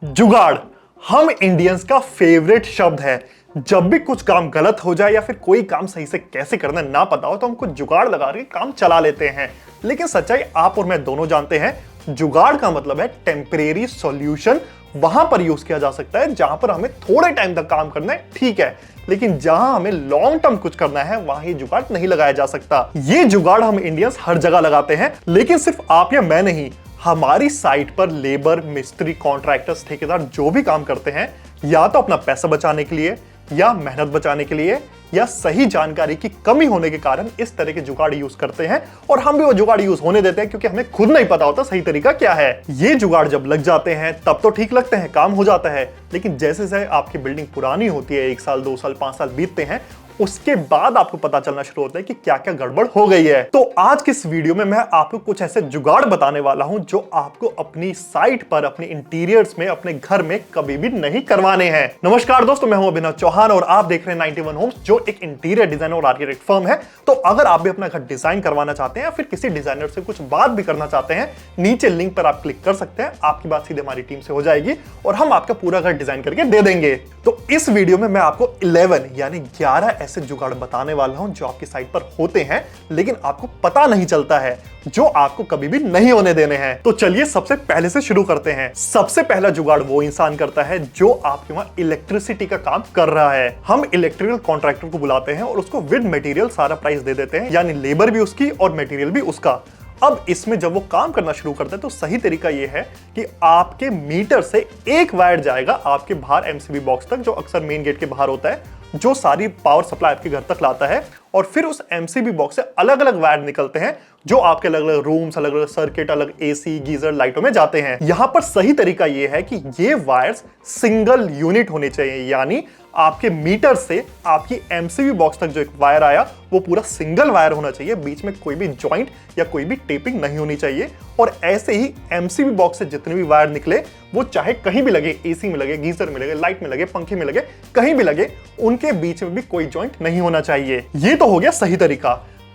जुगाड़ हम इंडियंस का फेवरेट शब्द है। जब भी कुछ काम गलत हो जाए या फिर कोई काम सही से कैसे करना ना पता हो तो हम कुछ जुगाड़ लगा के काम चला लेते हैं। लेकिन सच्चाई आप और मैं दोनों जानते हैं, जुगाड़ का मतलब है टेम्परेरी सॉल्यूशन। वहां पर यूज किया जा सकता है जहां पर हमें थोड़े टाइम तक काम करना है, ठीक है, लेकिन जहां हमें लॉन्ग टर्म कुछ करना है वहां ये जुगाड़ नहीं लगाया जा सकता। ये जुगाड़ हम इंडियंस हर जगह लगाते हैं, लेकिन सिर्फ आप या मैं नहीं, हमारी साइट पर लेबर, मिस्त्री, कॉन्ट्रैक्टर्स, ठेकेदार जो भी काम करते हैं, या तो अपना पैसा बचाने के लिए, या मेहनत बचाने के लिए, या सही जानकारी की कमी होने के कारण इस तरह के जुगाड़ यूज करते हैं। और हम भी वो जुगाड़ यूज होने देते हैं क्योंकि हमें खुद नहीं पता होता सही तरीका क्या है। ये जुगाड़ जब लग जाते हैं तब तो ठीक लगते हैं, काम हो जाता है, लेकिन जैसे जैसे आपकी बिल्डिंग पुरानी होती है, 1 साल 2 साल 5 साल बीतते हैं, उसके बाद आपको पता चलना शुरू होता है कि क्या क्या गड़बड़ हो गई है। तो आज के इस वीडियो में मैं आपको कुछ ऐसे जुगाड़ बताने वाला हूं जो आपको अपनी साइट पर, अपने इंटीरियर्स में, अपने घर में कभी भी नहीं करवाने हैं। नमस्कार दोस्तों, मैं हूं अभिनव चौहान और आप देख रहे हैं 91 होम्स, जो एक इंटीरियर डिजाइनर और आर्किटेक्ट फर्म है। तो अगर आप भी अपना घर डिजाइन करवाना चाहते हैं या फिर किसी डिजाइनर से कुछ बात भी करना चाहते हैं, नीचे लिंक पर आप क्लिक कर सकते हैं। आपकी बात सीधे हमारी टीम से हो जाएगी और हम आपका पूरा घर डिजाइन करके दे देंगे। तो इस वीडियो में मैं आपको 11 यानी 11 ऐसे जुगाड़ बताने वाला हूं जो आपकी साइट पर होते हैं लेकिन आपको पता नहीं चलता है, जो आपको कभी भी नहीं होने देने हैं। तो चलिए सबसे पहले से शुरू करते हैं। सबसे पहला जुगाड़ वो इंसान करता है जो आपके वहां इलेक्ट्रिसिटी का काम कर रहा है। हम इलेक्ट्रिकल कॉन्ट्रैक्टर को बुलाते हैं और उसको विद मटेरियल सारा प्राइस दे देते हैं, यानी लेबर भी उसकी और मटेरियल भी उसका। अब इसमें जब वो काम करना शुरू करते हैं तो सही तरीका ये है कि आपके मीटर से एक वायर जाएगा आपके बाहर एमसीबी बॉक्स तक, जो अक्सर मेन गेट के बाहर होता है, जो सारी पावर सप्लाई आपके घर तक लाता है। और फिर उस एमसीबी बॉक्स से अलग अलग वायर निकलते हैं जो आपके अलग अलग रूम्स, अलग अलग सर्किट, अलग एसी, गीजर, लाइटों में जाते हैं। यहां पर सही तरीका यह है कि ये वायर्स सिंगल यूनिट होने चाहिए, यानी आपके मीटर से आपकी एमसीबी बॉक्स तक जो एक वायर आया वो पूरा सिंगल वायर होना चाहिए, बीच में कोई भी जॉइंट या कोई भी टेपिंग नहीं होनी चाहिए। और ऐसे ही एमसीबी बॉक्स से जितने भी वायर निकले वो चाहे कहीं भी लगे, एसी में लगे, गीजर में लगे, लाइट में लगे, पंखे में लगे, कहीं भी लगे, उनके बीच में भी कोई जॉइंट नहीं होना चाहिए। ये तो हो गया सही तरीका।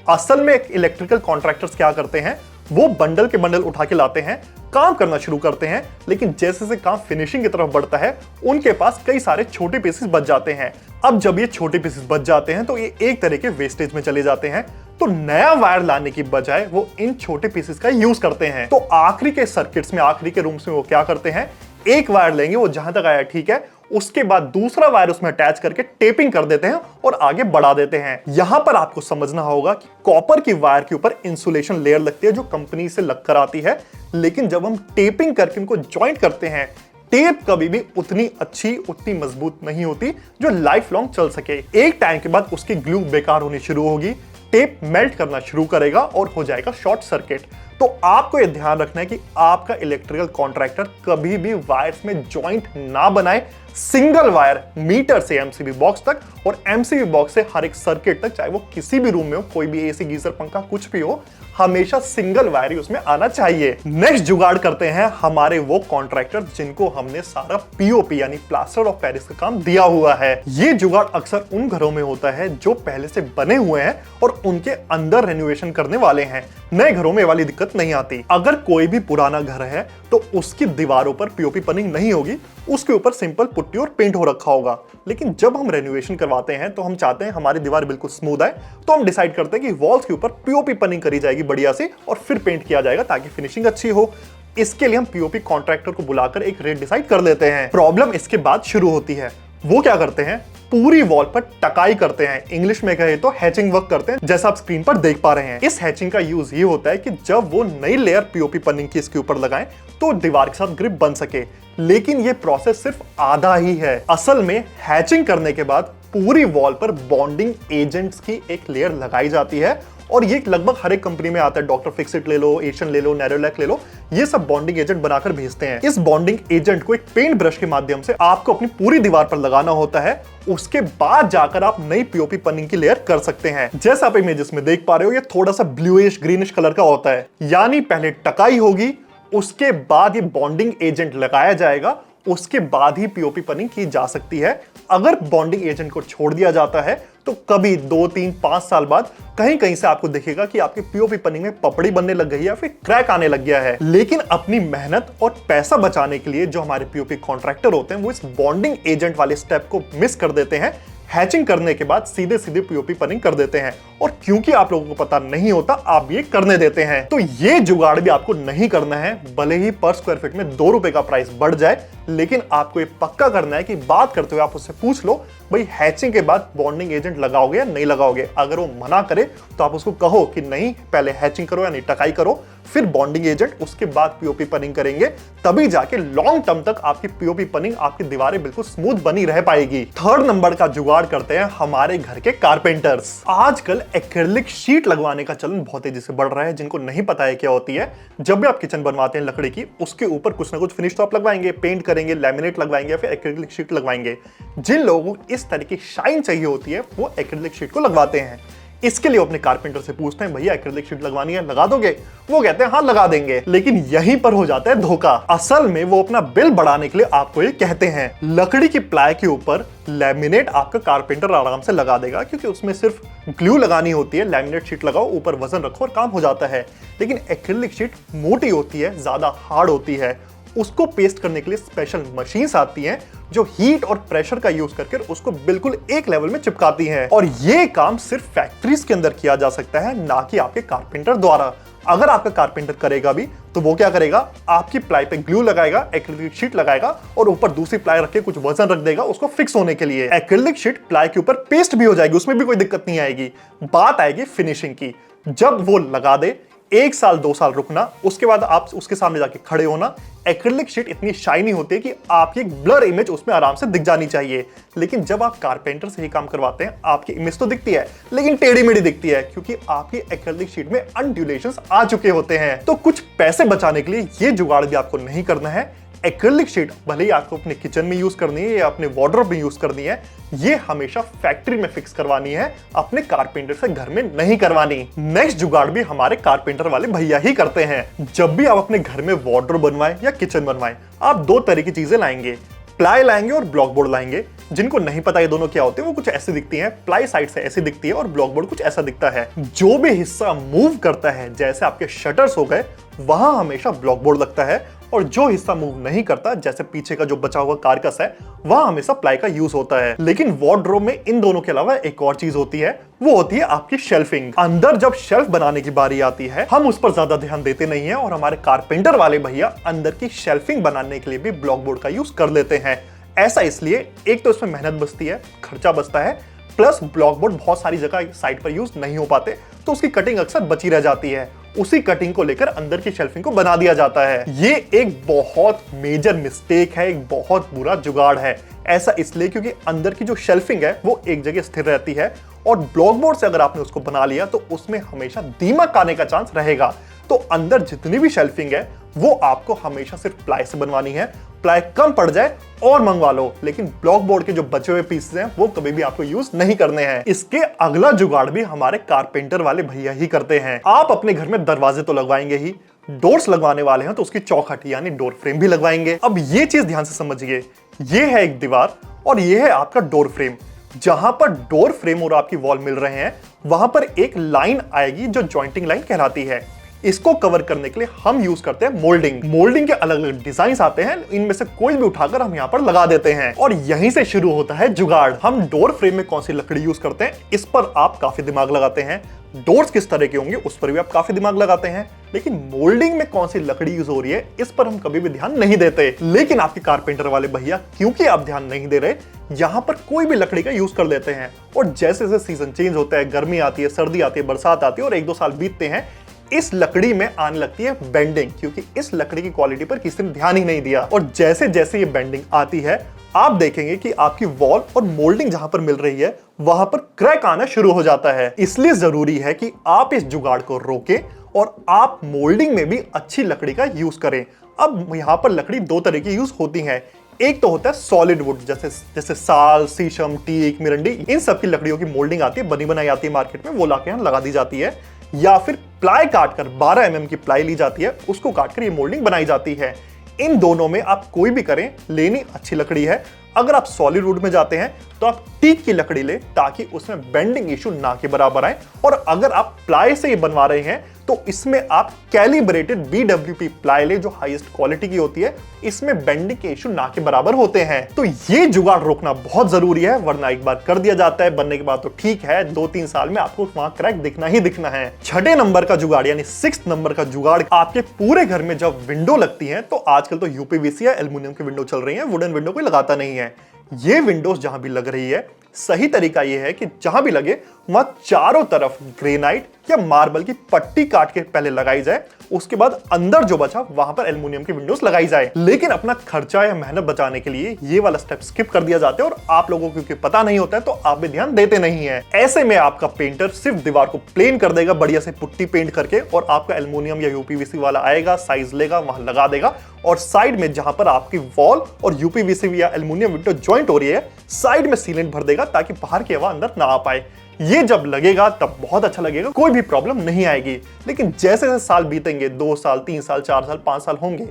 असल में एक इलेक्ट्रिकल कॉन्ट्रैक्टर्स क्या करते हैं, वो बंडल के बंडल उठा के लाते हैं, काम करना शुरू करते हैं, लेकिन जैसे जैसे काम फिनिशिंग की तरफ बढ़ता है उनके पास कई सारे छोटे पीसेस बच जाते हैं। अब जब ये छोटे पीसेस बच जाते हैं तो ये एक तरह के वेस्टेज में चले जाते हैं। तो नया वायर लाने की बजाय वो इन छोटे पीसेस का यूज करते हैं। तो आखिरी के सर्किट्स में, आखिरी के रूम्स में वो क्या करते हैं, एक वायर लेंगे, वो जहां तक आया ठीक है, उसके बाद दूसरा वायर उसमें अटैच करके टेपिंग कर देते हैं और आगे बढ़ा देते हैं। यहां पर आपको समझना होगा कि कॉपर की वायर के ऊपर इंसुलेशन लेयर लगती है जो कंपनी से लग कर आती है, लेकिन जब हम टेपिंग करके उनको ज्वाइंट करते हैं, टेप कभी भी उतनी अच्छी, उतनी मजबूत नहीं होती जो लाइफ लॉन्ग चल सके। एक टाइम के बाद उसकी ग्लू बेकार होनी शुरू होगी, टेप मेल्ट करना शुरू करेगा और हो जाएगा शॉर्ट सर्किट। तो आपको यह ध्यान रखना है कि आपका इलेक्ट्रिकल कॉन्ट्रैक्टर कभी भी वायर्स में जॉइंट ना बनाए। सिंगल वायर मीटर से एमसीबी बॉक्स तक और एमसीबी बॉक्स से हर एक सर्किट तक, चाहे वो किसी भी रूम में हो, कोई भी एसी, गीजर, पंखा कुछ भी हो, हमेशा सिंगल वायर ही उसमें आना चाहिए। नेक्स्ट जुगाड़ करते हैं हमारे वो कॉन्ट्रैक्टर जिनको हमने सारा पीओपी यानी प्लास्टर ऑफ पेरिस का काम दिया हुआ है। ये जुगाड़ अक्सर उन घरों में होता है जो पहले से बने हुए हैं और उनके अंदर रेनोवेशन करने वाले हैं। नए घरों में वाली दिक्कत नहीं आती। अगर कोई भी पुराना घर है तो उसकी दीवारों पर पीओपी पनिंग नहीं होगी, उसके ऊपर सिंपल पुट्टी और पेंट हो रखा होगा। लेकिन जब हम रेनोवेशन करवाते हैं तो हम चाहते हैं हमारी दीवार बिल्कुल स्मूथ आए, तो हम डिसाइड करते हैं कि वॉल्स के ऊपर पीओपी पनिंग करी जाएगी बढ़िया सी और फिर पेंट किया जाएगा ताकि फिनिशिंग अच्छी हो। इसके लिए हम पीओपी कॉन्ट्रैक्टर को बुलाकर एक रेट डिसाइड कर लेते हैं। प्रॉब्लम इसके बाद शुरू होती है। वो क्या करते हैं, पूरी वॉल पर टकाई करते हैं, इंग्लिश में कहे तो हैचिंग वर्क करते हैं, जैसा आप स्क्रीन पर देख पा रहे हैं। इस हैचिंग का यूज ये होता है कि जब वो नई लेयर पीओपी पनिंग की इसके ऊपर लगाएं तो दीवार के साथ ग्रिप बन सके। लेकिन ये प्रोसेस सिर्फ आधा ही है। असल में हैचिंग करने के बाद पूरी वॉल पर बॉन्डिंग एजेंट्स की एक लेयर लगाई जाती है और ये लगभग हर एक कंपनी में आता है। डॉक्टर फिक्सिट ले लो, एशियन ले लो, नैरोलैक ले लो, ये सब बॉन्डिंग एजेंट बनाकर भेजते हैं। इस बॉन्डिंग एजेंट को एक पेंट ब्रश के माध्यम से आपको अपनी पूरी दीवार पर लगाना होता है। उसके बाद जाकर आप नई पीओपी पनिंग की लेयर कर सकते हैं। जैसा आप इमेजेस में देख पा रहे हो, ये थोड़ा सा ब्लूइश ग्रीनिश कलर का होता है, यानी पहले टकाई होगी, उसके बाद ये बॉन्डिंग एजेंट लगाया जाएगा, उसके बाद ही पीओपी पनिंग की जा सकती है। अगर बॉन्डिंग एजेंट को छोड़ दिया जाता है तो कभी 2, 3, 5 साल बाद कहीं कहीं से आपको दिखेगा कि आपके पीओपी पनिंग में पपड़ी बनने लग गई है या फिर क्रैक आने लग गया है। लेकिन अपनी मेहनत और पैसा बचाने के लिए जो हमारे पीओपी कॉन्ट्रैक्टर होते हैं वो इस बॉन्डिंग एजेंट वाले स्टेप को मिस कर देते हैं। हैचिंग करने के बाद सीधे सीधे पीओपी पनिंग कर देते हैं, और क्योंकि आप लोगों को पता नहीं होता आप ये करने देते हैं। तो ये जुगाड़ भी आपको नहीं करना है, भले ही पर स्क्वायर फीट में 2 रुपए का प्राइस बढ़ जाए, लेकिन आपको ये पक्का करना है कि बात करते हुए आप उससे पूछ लो भाई हैचिंग के बाद बॉन्डिंग एजेंट लगाओगे या नहीं लगाओगे। अगर वो मना करे तो आप उसको कहो कि नहीं, पहले हैचिंग करो यानी टकाई करो, फिर बॉन्डिंग एजेंट, उसके बाद पीओपी पनिंग करेंगे, तभी जाके लॉन्ग टर्म तक आपकी पीओपी पनिंग, आपकी दीवारें बिल्कुल स्मूथ बनी रह पाएगी। थर्ड नंबर का जुगाड़ करते हैं हमारे घर के कारपेंटर्स। आजकल एक्रिलिक शीट लगवाने का चलन बहुत तेजी से बढ़ रहा है। जिनको नहीं पता है क्या होती है, जब भी आप किचन बनवाते हैं लकड़ी की, उसके ऊपर कुछ ना कुछ फिनिश तो आप लगवाएंगे, पेंट करेंगे, लैमिनेट लगवाएंगे या फिर एक्रिलिक शीट लगवाएंगे। जिन लोगों को इस तरह की शाइन चाहिए होती है वो एक्रिलिक शीट को लगवाते हैं। इसके लिए अपने कारपेंटर से पूछते हैं भैया एक्रिलिक शीट लगवानी है, लगा दोगे? वो कहते हैं हाँ लगा देंगे। लेकिन यहीं पर हो जाता है धोखा। असल में वो अपना बिल बढ़ाने के लिए आपको ये कहते हैं। लकड़ी की प्लाई के ऊपर लैमिनेट आपका कारपेंटर आराम से लगा देगा, क्योंकि उसमें सिर्फ ग्लू लगानी होती है। लैमिनेट शीट लगाओ, ऊपर वजन रखो और काम हो जाता है। लेकिन एक्रिलिक शीट मोटी होती है, ज्यादा हार्ड होती है। उसको पेस्ट करने के लिए स्पेशल मशीन्स आती हैं जो हीट और प्रेशर का यूज करके उसको बिल्कुल एक लेवल में चिपकाती हैं। और ये काम सिर्फ फैक्ट्रीज के अंदर किया जा सकता है, ना कि आपके कारपेंटर द्वारा। अगर आपका कारपेंटर करेगा भी तो वो क्या करेगा, आपकी प्लाई पे ग्लू लगाएगा, एक्रिलिक शीट लगाएगा और ऊपर दूसरी प्लाई रख के कुछ वजन रख देगा उसको फिक्स होने के लिए। एक्रिलिक शीट प्लाई के ऊपर पेस्ट भी हो जाएगी, उसमें भी कोई दिक्कत नहीं आएगी। बात आएगी फिनिशिंग की। जब वो लगा दे, 1 साल 2 साल रुकना, उसके बाद आप उसके सामने जाके खड़े होना। एक्रिलिक शीट इतनी शाइनी होती है कि आपकी एक ब्लर इमेज उसमें आराम से दिख जानी चाहिए। लेकिन जब आप कारपेंटर से ही काम करवाते हैं, आपकी इमेज तो दिखती है लेकिन टेढ़ी मेढ़ी दिखती है, क्योंकि आपकी एक्रिलिक शीट में अनड्यूलेशंस आ चुके होते हैं। तो कुछ पैसे बचाने के लिए ये जुगाड़ भी आपको नहीं करना है। एक्रिलिक शीट भले ही आपको अपने किचन में यूज करनी है या अपने वार्डरोब में यूज करनी है, ये हमेशा फैक्ट्री में फिक्स करवानी है, अपने कारपेंटर से घर में नहीं करवानी। नेक्स्ट जुगाड़ भी हमारे कारपेंटर वाले भैया ही करते हैं। जब भी आप अपने घर में वार्डरोब बनवाएं या किचन बनवाएं, आप 2 तरह की चीजें लाएंगे, प्लाई लाएंगे और ब्लॉक बोर्ड लाएंगे। जिनको नहीं पता ये दोनों क्या होते हैं, वो कुछ ऐसे दिखती हैं। प्लाई साइड से ऐसी दिखती है और ब्लॉक बोर्ड कुछ ऐसा दिखता है। जो भी हिस्सा मूव करता है, जैसे आपके शटर्स हो गए, वहां हमेशा ब्लॉक बोर्ड लगता है, और जो हिस्सा मूव नहीं करता, जैसे पीछे का जो बचा हुआ कारकस है, वहां हमेशा प्लाई का यूज होता है। लेकिन वार्डरोब में इन दोनों के अलावा एक और चीज होती है, वो होती है आपकी शेल्फिंग। अंदर जब शेल्फ बनाने की बारी आती है, हम उस पर ज्यादा ध्यान देते नहीं है, और हमारे कारपेंटर वाले भैया अंदर की शेल्फिंग बनाने के लिए भी ब्लॉक बोर्ड का यूज कर लेते हैं। ऐसा इसलिए, एक तो इसमें मेहनत बचती है, खर्चा बचता है, प्लस ब्लॉक बोर्ड बहुत सारी जगह साइड पर यूज नहीं हो पाते, तो उसकी कटिंग अक्सर बची रह जाती है। उसी कटिंग को लेकर अंदर की शेल्फिंग को बना दिया जाता है। ये एक बहुत मेजर मिस्टेक है, एक बहुत बुरा जुगाड़ है। ऐसा इसलिए क्योंकि अंदर की जो शेल्फिंग है वो एक जगह स्थिर रहती है, और ब्लॉक बोर्ड से अगर आपने उसको बना लिया तो उसमें हमेशा दीमक आने का चांस रहेगा। तो अंदर जितनी भी शेल्फिंग है वो आपको हमेशा सिर्फ प्लाई से बनवानी है। प्लाई कम पड़ जाए और मंगवा लो, लेकिन ब्लॉक बोर्ड के जो बचे हुए पीसेस हैं वो कभी भी आपको यूज नहीं करने हैं। इसके अगला जुगाड़ भी हमारे कारपेंटर वाले भैया ही करते हैं। आप अपने घर में दरवाजे तो लगवाएंगे ही, डोर्स लगवाने वाले हैं तो उसकी चौखट यानी डोर फ्रेम भी लगवाएंगे। अब ये चीज ध्यान से समझिए, ये है एक दीवार और ये है आपका डोर फ्रेम। जहां पर डोर फ्रेम और आपकी वॉल मिल रहे हैं, वहां पर एक लाइन आएगी जो जॉइंटिंग लाइन कहलाती है। इसको कवर करने के लिए हम यूज करते हैं मोल्डिंग। मोल्डिंग के अलग अलग डिजाइन आते हैं, इनमें से कोई भी उठाकर हम यहाँ पर लगा देते हैं, और यहीं से शुरू होता है जुगाड़। हम डोर फ्रेम में कौन सी लकड़ी यूज करते हैं, इस पर आप काफी दिमाग लगाते हैं। डोर्स किस तरह के होंगे, उस पर भी आप काफी दिमाग लगाते हैं। लेकिन मोल्डिंग में कौन सी लकड़ी यूज हो रही है, इस पर हम कभी भी ध्यान नहीं देते। लेकिन आपके कारपेंटर वाले भैया, क्योंकि आप ध्यान नहीं दे रहे, यहां पर कोई भी लकड़ी का यूज कर लेते हैं। और जैसे जैसे सीजन चेंज होता है, गर्मी आती है, सर्दी आती है, बरसात आती है और 1-2 साल बीतते हैं, इस लकड़ी में आने लगती है बेंडिंग, क्योंकि इस लकड़ी की क्वालिटी पर किसी ने ध्यान ही नहीं दिया। और जैसे जैसे ये बेंडिंग आती है, आप देखेंगे कि आपकी वॉल और मोल्डिंग जहां पर मिल रही है, वहां पर क्रैक आना शुरू हो जाता है। इसलिए जरूरी है कि आप इस जुगाड़ को रोकें और आप मोल्डिंग में भी अच्छी लकड़ी का यूज करें। अब यहां पर लकड़ी 2 तरह की यूज होती है। एक तो होता है सॉलिड वुड, जैसे साल, शीशम, टीक, मिरंडी, इन सब की लकड़ियों की मोल्डिंग आती है, बनी बनाई आती है मार्केट में, वो लाके यहां लगा दी जाती है। या फिर प्लाई काटकर 12 mm की प्लाई ली जाती है, उसको काटकर ये मोल्डिंग बनाई जाती है। इन दोनों में आप कोई भी करें, लेनी अच्छी लकड़ी है, अगर आप सॉलिड वुड में जाते हैं तो आप टीक की लकड़ी ले ताकि उसमें बेंडिंग इशू ना के बराबर आए, और अगर आप प्लाई से ही बनवा रहे हैं तो इसमें आप कैलिब्रेटेड BWP प्लाई ले जो हाईएस्ट क्वालिटी की होती है, इसमें बेंडिंग के इशू ना के बराबर होते हैं। तो ये जुगाड़ रोकना बहुत जरूरी है, वरना एक बार कर दिया जाता है, बनने के बाद तो ठीक है, 2-3 साल में आपको वहां क्रैक दिखना ही दिखना है। छठे नंबर का जुगाड़ यानी 6th नंबर का जुगाड़, आपके पूरे घर में जब विंडो लगती है तो आजकल तो यूपीवीसी या एल्युमिनियम की विंडो चल रही है, वुडन विंडो कोई लगाता नहीं है। ये विंडोज जहां भी लग रही है, सही तरीका यह है कि जहां भी लगे वहां चारों तरफ ग्रेनाइट या मार्बल की पट्टी काट के पहले लगाई जाए, उसके बाद अंदर जो बचा वहां पर एल्युमिनियम की विंडोज लगाई जाए। लेकिन अपना खर्चा या मेहनत बचाने के लिए ये वाला स्टेप स्किप कर दिया जाता है, और आप लोगों को क्योंकि पता नहीं होता है तो आप भी ध्यान देते नहीं है। ऐसे में आपका पेंटर सिर्फ दीवार को प्लेन कर देगा बढ़िया से पुट्टी पेंट करके, और आपका एल्युमिनियम या यूपीवीसी वाला आएगा, साइज लेगा, वहां लगा देगा, और साइड में जहां पर आपकी वॉल और यूपीवीसी या एल्युमिनियम विंडो ज्वाइंट हो रही है, साइड में सीलेंट भर देगा ताकि बाहर की हवा अंदर ना आ पाए। ये जब लगेगा तब बहुत अच्छा लगेगा, कोई भी प्रॉब्लम नहीं आएगी। लेकिन जैसे जैसे साल बीतेंगे, 2 साल, 3 साल, 4 साल, 5 साल होंगे,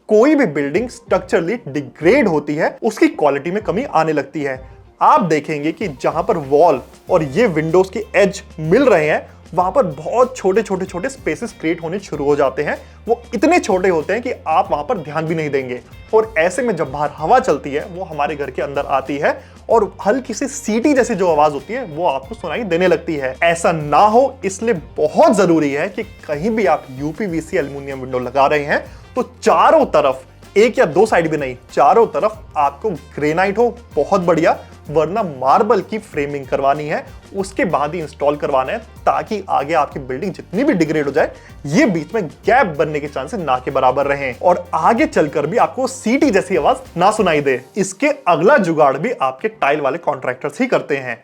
कोई भी बिल्डिंग स्ट्रक्चरली डिग्रेड होती है, उसकी क्वालिटी में कमी आने लगती है। आप देखेंगे कि जहां पर वॉल और ये विंडोज की एज मिल रहे हैं, वहां पर बहुत छोटे स्पेसेस क्रिएट होने शुरू हो जाते हैं। वो इतने छोटे होते हैं कि आप वहां पर ध्यान भी नहीं देंगे, और ऐसे में जब बाहर हवा चलती है वो हमारे घर के अंदर आती है, और हल्की सी सीटी जैसी जो आवाज होती है वो आपको सुनाई देने लगती है। ऐसा ना हो इसलिए बहुत जरूरी है कि कहीं भी आप यूपीवीसी एल्युमिनियम विंडो लगा रहे हैं तो चारों तरफ, एक या 2 साइड भी नहीं, चारों तरफ आपको ग्रेनाइट हो बहुत बढ़िया, वरना मार्बल की फ्रेमिंग करवानी है, उसके बाद ही इंस्टॉल करवाना है, ताकि आगे आपकी बिल्डिंग जितनी भी डिग्रेड हो जाए, ये बीच में गैप बनने के चांसेस ना के बराबर रहें, और आगे चलकर भी आपको सीटी जैसी आवाज ना सुनाई दे। इसके अगला जुगाड़ भी आपके टाइल वाले कॉन्ट्रैक्टर्स ही करते हैं।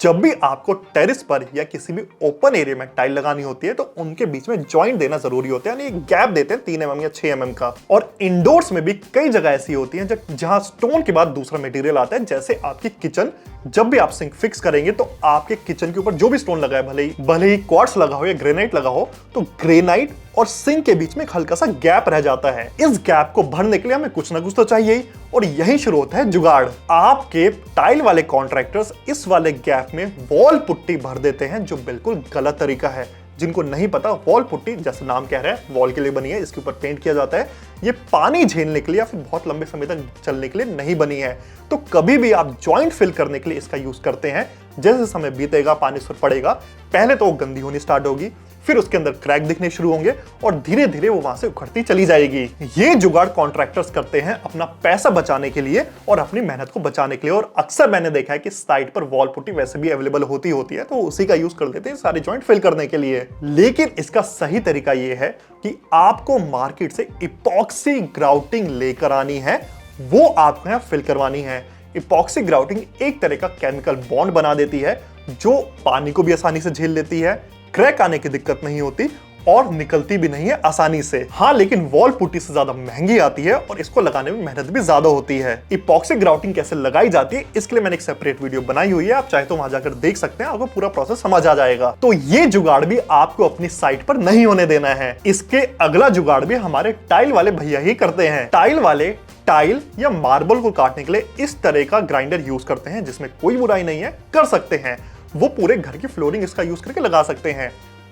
जब भी आपको टेरिस पर या किसी भी ओपन एरिया में टाइल लगानी होती है तो उनके बीच में जॉइंट देना जरूरी होता है, यानी एक गैप देते हैं 3 mm या 6 mm का। और इंडोर्स में भी कई जगह ऐसी होती हैं जहां स्टोन के बाद दूसरा मटेरियल आता है, जैसे आपकी किचन। जब भी आप सिंक फिक्स करेंगे तो आपके किचन के ऊपर जो भी स्टोन लगा है, भले ही क्वार्ट्ज लगा हो या ग्रेनाइट लगा हो, तो ग्रेनाइट और सिंक के बीच में एक हल्का सा गैप रह जाता है। इस गैप को भरने के लिए हमें कुछ ना कुछ तो चाहिए ही, और यही शुरू होता है जुगाड़। आपके टाइल वाले कॉन्ट्रैक्टर्स इस वाले गैप में वॉल पुट्टी भर देते हैं, जो बिल्कुल गलत तरीका है। जिनको नहीं पता, वॉल पुट्टी जैसे नाम कह रहे हैं वॉल के लिए बनी है, इसके ऊपर पेंट किया जाता है। ये पानी झेलने के लिए या फिर बहुत लंबे समय तक चलने के लिए नहीं बनी है। तो कभी भी आप जॉइंट फिल करने के लिए इसका यूज करते हैं, जैसे समय बीतेगा, पानी उस पर पड़ेगा, पहले तो वो गंदी होनी स्टार्ट होगी, फिर उसके अंदर क्रैक दिखने शुरू होंगे, और धीरे धीरे वो वहां से उखड़ती चली जाएगी। ये जुगाड़ कॉन्ट्रैक्टर्स करते हैं अपना पैसा बचाने के लिए और अपनी मेहनत को बचाने के लिए। और अक्सर मैंने देखा है कि साइट पर वॉल पुट्टी वैसे भी अवेलेबल होती है, तो उसी का यूज कर लेते हैं सारे जॉइंट फिल करने के लिए। लेकिन इसका सही तरीका यह है कि आपको मार्केट से इपॉक्सी ग्राउटिंग लेकर आनी है, वो आपको यहां फिल करवानी है। इपॉक्सी ग्राउटिंग एक तरह का केमिकल बॉन्ड बना देती है, जो पानी को भी आसानी से झेल लेती है, क्रैक आने की दिक्कत नहीं होती, और निकलती भी नहीं है आसानी से। हाँ, लेकिन वॉल पुट्टी से ज्यादा महंगी आती है, और इसको लगाने में मेहनत भी ज्यादा होती है। इपॉक्सी ग्राउटिंग कैसे लगाई जाती है, इसके लिए मैंने एक सेपरेट वीडियो बनाई हुई है, आप चाहे तो वहां जाकर देख सकते हैं, आपको पूरा प्रोसेस समझ आ जाएगा। तो ये जुगाड़ भी आपको अपनी साइट पर नहीं होने देना है। इसके अगला जुगाड़ भी हमारे टाइल वाले भैया ही करते हैं। टाइल वाले टाइल या मार्बल को काटने के लिए इस तरह का ग्राइंडर यूज करते हैं, जिसमें कोई बुराई नहीं है, कर सकते हैं। वो पूरे घर की फ्लोरिंग इसका यूज करके लगा सकते हैं।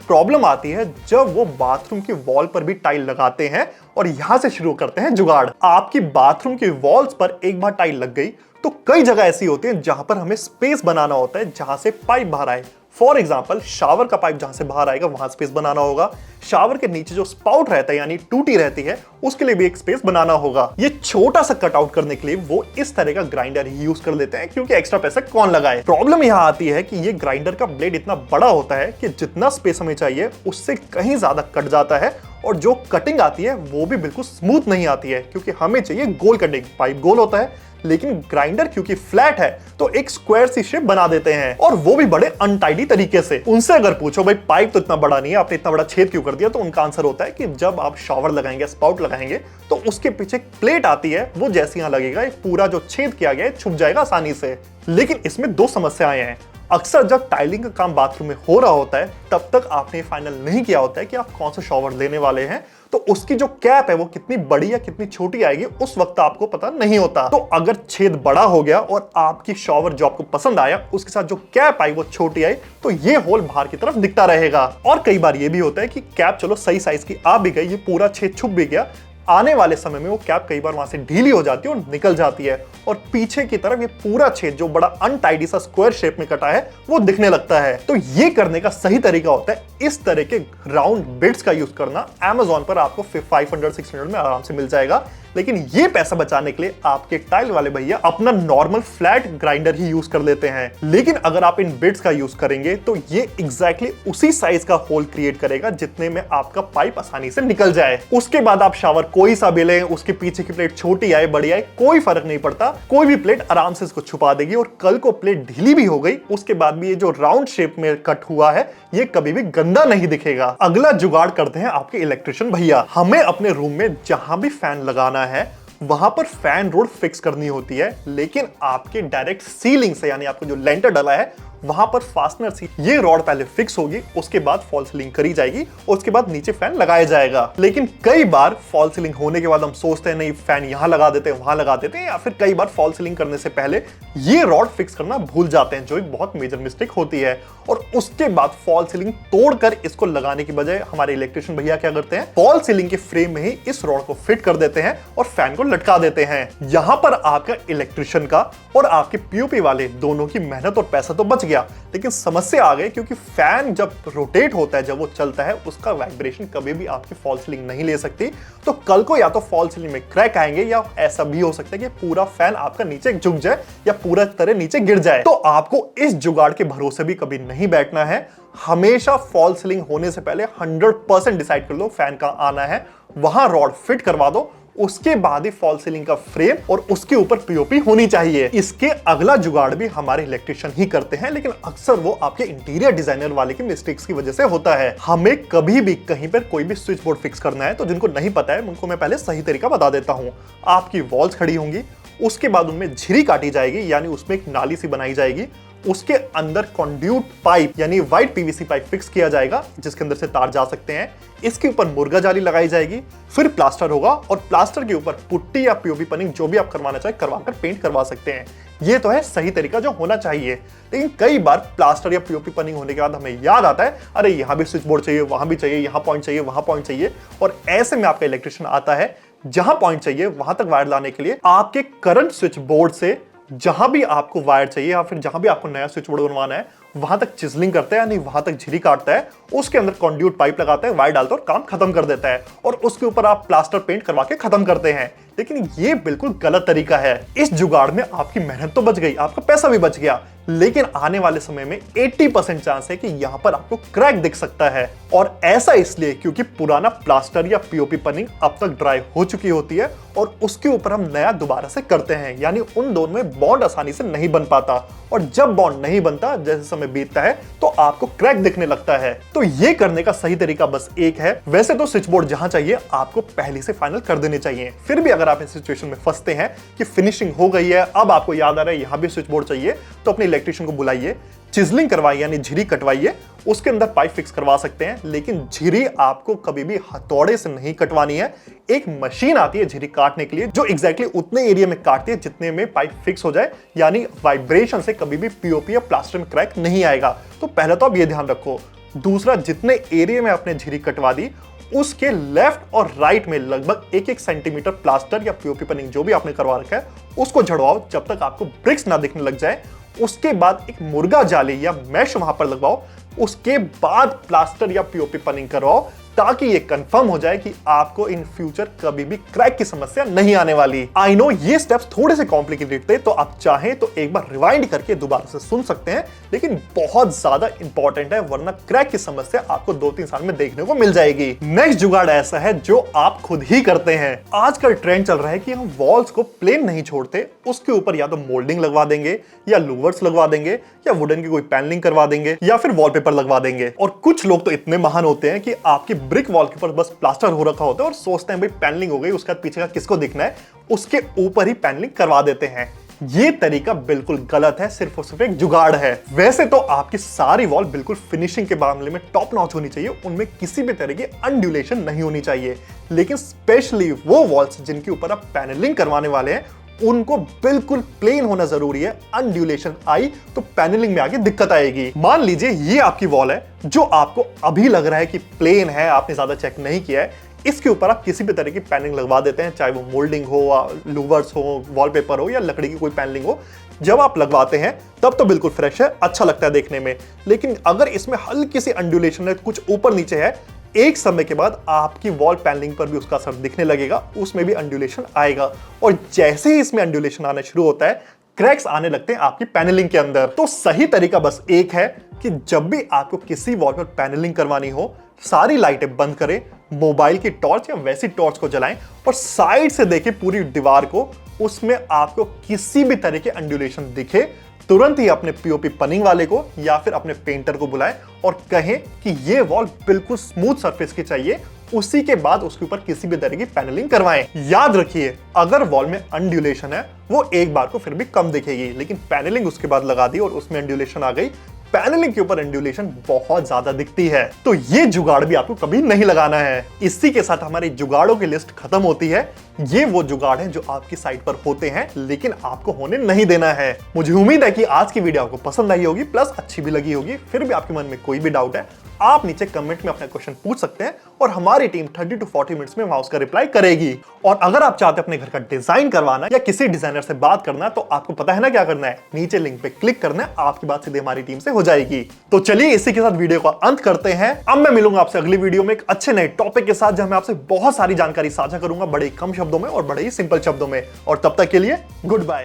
प्रॉब्लम आती है जब वो बाथरूम की वॉल पर भी टाइल लगाते हैं, और यहां से शुरू करते हैं जुगाड़। आपकी बाथरूम की वॉल्स पर एक बार टाइल लग गई तो कई जगह ऐसी होती है जहां पर हमें स्पेस बनाना होता है, जहां से पाइप बाहर आए। फॉर एग्जाम्पल, शावर का पाइप जहां से बाहर आएगा वहां स्पेस बनाना होगा। शावर के नीचे जो स्पाउट रहता है यानी टूटी रहती है, उसके लिए भी एक स्पेस बनाना होगा। ये छोटा सा कट आउट करने के लिए वो इस तरह का ग्राइंडर ही यूज कर लेते हैं, क्योंकि एक्स्ट्रा पैसा कौन लगाए। प्रॉब्लम यहां आती है कि ये ग्राइंडर का ब्लेड इतना बड़ा होता है कि जितना स्पेस हमें चाहिए उससे कहीं ज्यादा कट जाता है, और जो कटिंग आती है वो भी बिल्कुल स्मूथ नहीं आती है, क्योंकि हमें चाहिए गोल कटिंग। पाइप गोल होता है, लेकिन ग्राइंडर क्योंकि फ्लैट है तो एक स्क्वायर सी शेप बना देते हैं, और वो भी बड़े अनटाइडी तरीके से। उनसे अगर पूछो भाई पाइप तो इतना बड़ा नहीं है, आपने इतना बड़ा छेद क्यों कर दिया, तो उनका आंसर होता है कि जब आप शावर लगाएंगे, स्पाउट लगाएंगे, तो उसके पीछे एक प्लेट आती है, वो जैसे यहां लगेगा एक पूरा जो छेद किया गया है छुप जाएगा आसानी से। लेकिन इसमें 2 समस्याएं हैं। अक्सर जब टाइलिंग का काम बाथरूम में हो रहा होता है, तब तक आपने फाइनल नहीं किया होता है कि आप कौन सा शॉवर लेने वाले हैं, तो उसकी जो कैप है वो कितनी बड़ी या कितनी छोटी आएगी उस वक्त आपको पता नहीं होता। तो अगर छेद बड़ा हो गया और आपकी शॉवर जो आपको पसंद आया उसके साथ जो कैप आई वो छोटी आई, तो ये होल बाहर की तरफ दिखता रहेगा। और कई बार ये भी होता है कि कैप चलो सही साइज की आ भी गई, ये पूरा छेद छुप भी गया, आने वाले समय में वो कैप कई बार वहां से ढीली हो जाती है और निकल जाती है और पीछे की तरफ ये पूरा छेद जो बड़ा अनटाइडी सा स्क्वायर शेप में कटा है वो दिखने लगता है। तो ये करने का सही तरीका होता है इस तरह के राउंड बिट्स का यूज करना। Amazon पर आपको 500-600 में आराम से मिल जाएगा, लेकिन ये पैसा बचाने के लिए आपके टाइल वाले भैया अपना नॉर्मल फ्लैट ग्राइंडर ही यूज कर लेते हैं। लेकिन अगर आप इन बिट्स का यूज करेंगे तो ये एग्जैक्टली उसी साइज का होल क्रिएट करेगा जितने में आपका पाइप आसानी से निकल जाए। उसके बाद आप शावर कोई सा भी लें, उसके पीछे की प्लेट छोटी आए बड़ी आए कोई फर्क नहीं पड़ता, कोई भी प्लेट आराम से इसको छुपा देगी। और कल को प्लेट ढीली भी हो गई उसके बाद भी ये जो राउंड शेप में कट हुआ है ये कभी भी गंदा नहीं दिखेगा। अगला जुगाड़ करते हैं आपके इलेक्ट्रिशियन भैया। हमें अपने रूम में जहां भी फैन लगाना है वहां पर फैन रोड फिक्स करनी होती है, लेकिन आपके डायरेक्ट सीलिंग से यानी आपको जो लेंटर डला है वहां पर फास्टनर से ये रॉड पहले फिक्स होगी, उसके बाद फॉल सीलिंग करी जाएगी, उसके बाद नीचे फैन लगाया जाएगा। लेकिन कई बार फॉल सीलिंग होने के बाद हम सोचते हैं नहीं फैन यहां लगा देते हैं वहां लगा देते हैं, या फिर कई बार फॉल सीलिंग करने से पहले ये रॉड फिक्स करना भूल जाते हैं, जो एक बहुत मेजर मिस्टेक होती है। और उसके बाद फॉल सीलिंग तोड़कर इसको लगाने की बजाय हमारे इलेक्ट्रिशियन भैया क्या करते हैं, फॉल सीलिंग के फ्रेम में ही इस रॉड को फिट कर देते हैं और फैन को लटका देते हैं। यहां पर आपका इलेक्ट्रिशियन का और आपके पीओपी वाले दोनों की मेहनत और पैसा तो बच गया, लेकिन समस्या आ गई क्योंकि फैन जब रोटेट होता है, जब वो चलता है, उसका वाइब्रेशन कभी भी आपकी फॉल सीलिंग नहीं ले सकती। तो कल को या तो फॉल सीलिंग में क्रैक आएंगे या ऐसा भी हो सकता है कि पूरा फैन आपका नीचे झुक जाए या पूरा तरह नीचे गिर जाए। तो आपको इस जुगाड़ के भरोसे भी कभी नहीं बैठना है। हमेशा फॉल सीलिंग होने से पहले 100% डिसाइड कर लो फैन कहां आना है, वहां रॉड फिट करवा दो, उसके बाद ही फॉल सीलिंग का फ्रेम और उसके ऊपर पीओपी होनी चाहिए। इसके अगला जुगाड़ भी हमारे इलेक्ट्रिशियन ही करते हैं, लेकिन अक्सर वो आपके इंटीरियर डिजाइनर वाले की मिस्टेक्स की वजह से होता है। हमें कभी भी कहीं पर कोई भी स्विच बोर्ड फिक्स करना है तो जिनको नहीं पता है उनको मैं पहले सही तरीका बता देता हूं। आपकी वॉल्स खड़ी होंगी, उसके बाद उनमें झिरी काटी जाएगी यानी उसमें एक नाली सी बनाई जाएगी, उसके अंदर कंड्यूट पाइप यानी व्हाइट पीवीसी पाइप फिक्स किया जाएगा जिसके अंदर से तार जा सकते हैं। इसके ऊपर मुर्गा जाली लगाई जाएगी, फिर प्लास्टर होगा और प्लास्टर के ऊपर पुट्टी या पीओपी पनिंग जो भी आप करवाना चाहे करवाकर पेंट करवा सकते हैं। ये तो है सही तरीका जो होना चाहिए। लेकिन कई बार प्लास्टर या पीओपी पनिंग होने के बाद हमें याद आता है अरे यहां भी स्विच बोर्ड चाहिए, वहां भी चाहिए, यहां पॉइंट चाहिए, वहां पॉइंट चाहिए, और ऐसे में आपका इलेक्ट्रिशियन आता है जहां पॉइंट चाहिए वहां तक वायर लाने के लिए आपके करंट स्विच बोर्ड से जहां भी आपको वायर चाहिए या फिर जहां भी आपको नया स्विच बोर्ड बनवाना है वहां तक चिजलिंग करता है यानी वहां तक झिरी काटता है, उसके अंदर कंड्यूट पाइप लगाता है, वायर डालता है और काम खत्म कर देता है, और उसके ऊपर आप प्लास्टर पेंट करवा के खत्म करते हैं। लेकिन ये बिल्कुल गलत तरीका है। इस जुगाड़ में आपकी मेहनत तो बच गई, आपका पैसा भी बच गया, लेकिन आने वाले समय में 80% चांस है कि यहां पर आपको क्रैक दिख सकता है। और ऐसा इसलिए क्योंकि पुराना प्लास्टर या पीओपी पनिंग अब तक ड्राई हो चुकी होती है और उसके ऊपर हम नया दोबारा से करते हैं, यानी उन दोनों में बॉन्ड आसानी से नहीं बन पाता, और जब बॉन्ड नहीं बनता जैसे समय बीतता है तो आपको क्रैक दिखने लगता है। तो ये करने का सही तरीका बस एक है। वैसे तो स्विच बोर्ड जहां चाहिए आपको पहले से फाइनल कर देने चाहिए, फिर भी अगर आप इस सिचुएशन में फंसते हैं कि फिनिशिंग हो गई है, अब आपको याद आ रहा है यहां भी स्विच बोर्ड चाहिए, तो अपने इलेक्ट्रिशियन को बुलाइए, चिजलिंग करवाइए यानी झिरी कटवाइए, उसके अंदर पाइप फिक्स करवा सकते हैं। लेकिन झिरी आपको कभी भी हथौड़े से नहीं कटवानी है। एक मशीन आती है झिरी काटने के लिए जो एग्जैक्टली उतने एरिया में काटती है जितने में पाइप फिक्स हो जाए, यानी वाइब्रेशन से कभी भी पीओपी या प्लास्टर में क्रैक नहीं आएगा। तो पहले तो आप ये ध्यान रखो। दूसरा, जितने एरिया में आपने झिरी कटवा दी उसके लेफ्ट और राइट में लगभग 1-1 सेंटीमीटर प्लास्टर या पीओपी पनिंग जो भी आपने करवा रखा है उसको झड़वाओ जब तक आपको ब्रिक्स ना दिखने लग जाए। उसके बाद एक मुर्गा जाली या मैश वहां पर लगवाओ, उसके बाद प्लास्टर या पीओपी पनिंग करवाओ, ताकि ये कंफर्म हो जाए कि आपको इन फ्यूचर कभी भी क्रैक की समस्या नहीं आने वाली। आई नो ये स्टेप्स थोड़े से कॉम्प्लिकेटेड थे, तो आप चाहें तो एक बार रिवाइंड करके दोबारा से सुन सकते हैं, लेकिन बहुत ज्यादा इंपॉर्टेंट है, वरना क्रैक की समस्या आपको 2-3 साल में देखने को मिल जाएगी। नेक्स्ट जुगाड़ ऐसा है जो आप खुद ही करते हैं। आजकल ट्रेंड चल रहा है कि हम वॉल्स को प्लेन नहीं छोड़ते, उसके ऊपर या तो मोल्डिंग लगवा देंगे या लूवर्स लगवा देंगे या वुडन की कोई पैनलिंग करवा देंगे या फिर वॉलपेपर लगवा देंगे। और कुछ लोग तो इतने महान होते हैं कि आपकी ब्रिक वॉल के ऊपर बस प्लास्टर हो रखा होता है और सोचते हैं भाई पैनलिंग हो गई, उसके बाद पीछे का किसको दिखना है, उसके ऊपर ही पैनलिंग करवा देते हैं। ये तरीका बिल्कुल गलत है, सिर्फ और सिर्फ एक जुगाड़ है। वैसे तो आपकी सारी वॉल बिल्कुल फिनिशिंग के मामले में टॉप नॉच होनी चाहिए, उनमें किसी भी तरह की अनड्यूलेशन नहीं होनी चाहिए। लेकिन स्पेशली वो वॉल्स जिनके ऊपर आप पैनलिंग करवाने वाले हैं, उनको बिल्कुल प्लेन होना जरूरी है। अनड्यूलेशन आई तो पैनलिंग में आगे दिक्कत आएगी। मान लीजिए ये आपकी वॉल है जो आपको अभी लग रहा है कि प्लेन है, आपने ज्यादा चेक नहीं किया है। इसके ऊपर आप किसी भी तरह की पैनलिंग लगवा देते हैं, चाहे वो मोल्डिंग हो, लूवर्स हो, वॉलपेपर हो या लकड़ी की कोई पैनलिंग हो। जब आप लगवाते हैं तब तो बिल्कुल फ्रेश है, अच्छा लगता है देखने में। लेकिन अगर इसमें हल्की सी अनड्यूलेशन है, कुछ ऊपर नीचे है, एक समय के बाद आपकी वॉल पैनलिंग पर भी उसका असर दिखने लगेगा, उसमें भी अनड्यूलेशन आएगा। और जैसे ही इसमें अनड्यूलेशन आना शुरू होता है, क्रैक्स आने लगते हैं आपकी पैनलिंग के अंदर। तो सही तरीका बस एक है कि जब भी आपको किसी वॉल पर पैनलिंग करवानी हो, सारी लाइटें बंद करें, मोबाइल की टॉर्च या वैसी टॉर्च को जलाएं और साइड से देखें पूरी दीवार को। उसमें आपको किसी भी तरह के अनड्यूलेशन दिखे, तुरंत ही अपने पीओपी पनिंग वाले को या फिर अपने पेंटर को बुलाएं और कहें कि ये वॉल बिल्कुल स्मूथ सरफेस की चाहिए। उसी के बाद उसके ऊपर किसी भी तरह की पैनलिंग करवाएं। याद रखिए, अगर वॉल में अनड्यूलेशन है वो एक बार को फिर भी कम दिखेगी, लेकिन पैनलिंग उसके बाद लगा दी और उसमें अनड्यूलेशन आ गई, पैनलिंग के ऊपर अनड्यूलेशन बहुत ज्यादा दिखती है। तो ये जुगाड़ भी आपको कभी नहीं लगाना है। इसी के साथ हमारी जुगाड़ों की लिस्ट खत्म होती है। ये वो जुगाड़ हैं जो आपकी साइट पर होते हैं लेकिन आपको होने नहीं देना है। मुझे उम्मीद है कि आज की वीडियो आपको पसंद आई होगी, प्लस अच्छी भी लगी होगी। फिर भी आपके मन में कोई भी डाउट है, आप नीचे कमेंट में अपना क्वेश्चन पूछ सकते हैं और हमारी टीम 30 to 40 मिनट्स में वहां उसका रिप्लाई करेगी। और अगर आप चाहते हैं अपने घर का डिजाइन करवाना या किसी डिजाइनर से बात करना, तो आपको पता है ना क्या करना है, नीचे लिंक पे क्लिक करना है, आपकी बात सीधे हमारी टीम से हो जाएगी। तो चलिए इसी के साथ वीडियो का अंत करते हैं। अब मैं मिलूंगा आपसे अगली वीडियो में एक अच्छे नए टॉपिक के साथ, जहां मैं आपसे बहुत सारी जानकारी साझा करूंगा, बड़े कम शब्दों में और बड़े ही सिंपल शब्दों में। और तब तक के लिए गुड बाय।